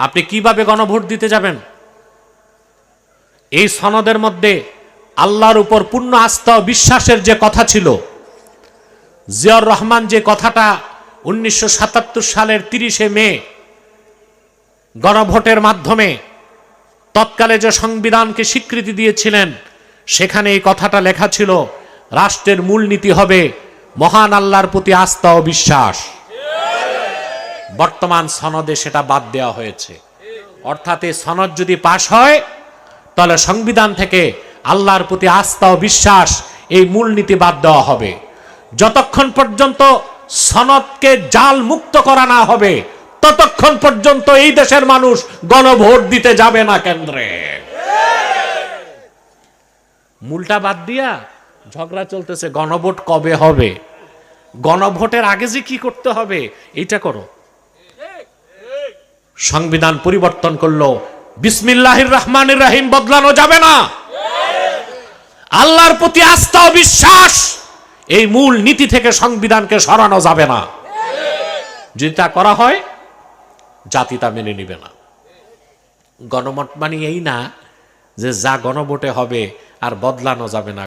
আপনি কিভাবে গণভোট দিতে যাবেন? এই সনদের মধ্যে আল্লাহর উপর পূর্ণ আস্থা ও বিশ্বাসের যে কথা ছিল, জিয়াউর রহমান যে কথাটা 1977 সালের 30শে মে গণভোটের মাধ্যমে তৎকালে যে সংবিধানকে স্বীকৃতি দিয়েছিলেন, সেখানে এই কথাটা লেখা ছিল, রাষ্ট্রের মূলনীতি হবে মহান আল্লাহর প্রতি আস্থা ও বিশ্বাস। বর্তমান সনদে সেটা বাদ দেওয়া হয়েছে। অর্থাৎ এই সনদ যদি পাশ হয়, তাহলে সংবিধান থেকে আল্লাহর প্রতি আস্থা ও বিশ্বাস এই মূলনীতি বাদ দেওয়া হবে। যতক্ষণ পর্যন্ত সনদকে জাল মুক্ত করা না হবে, ততক্ষণ পর্যন্ত এই দেশের মানুষ গণভোট দিতে যাবে না কেন্দ্রে। মূলটা বাদ দিয়া ঝগড়া চলতেছে গণভোট কবে হবে। গণভোটের আগে যে কি করতে হবে এইটা করো। সংবিধান পরিবর্তন করলো, বিসমিল্লাহির রহমানির রহিম বদলানো যাবে না। আল্লাহর প্রতি আস্থা ও বিশ্বাস এই মূল নীতি থেকে সংবিধানকে সরানো যাবে না। যদি তা করা হয়, জাতি তা মেনে নিবে না। গণভোট মানে এই না যে যা গণভোটে হবে আর বদলানো যাবে না।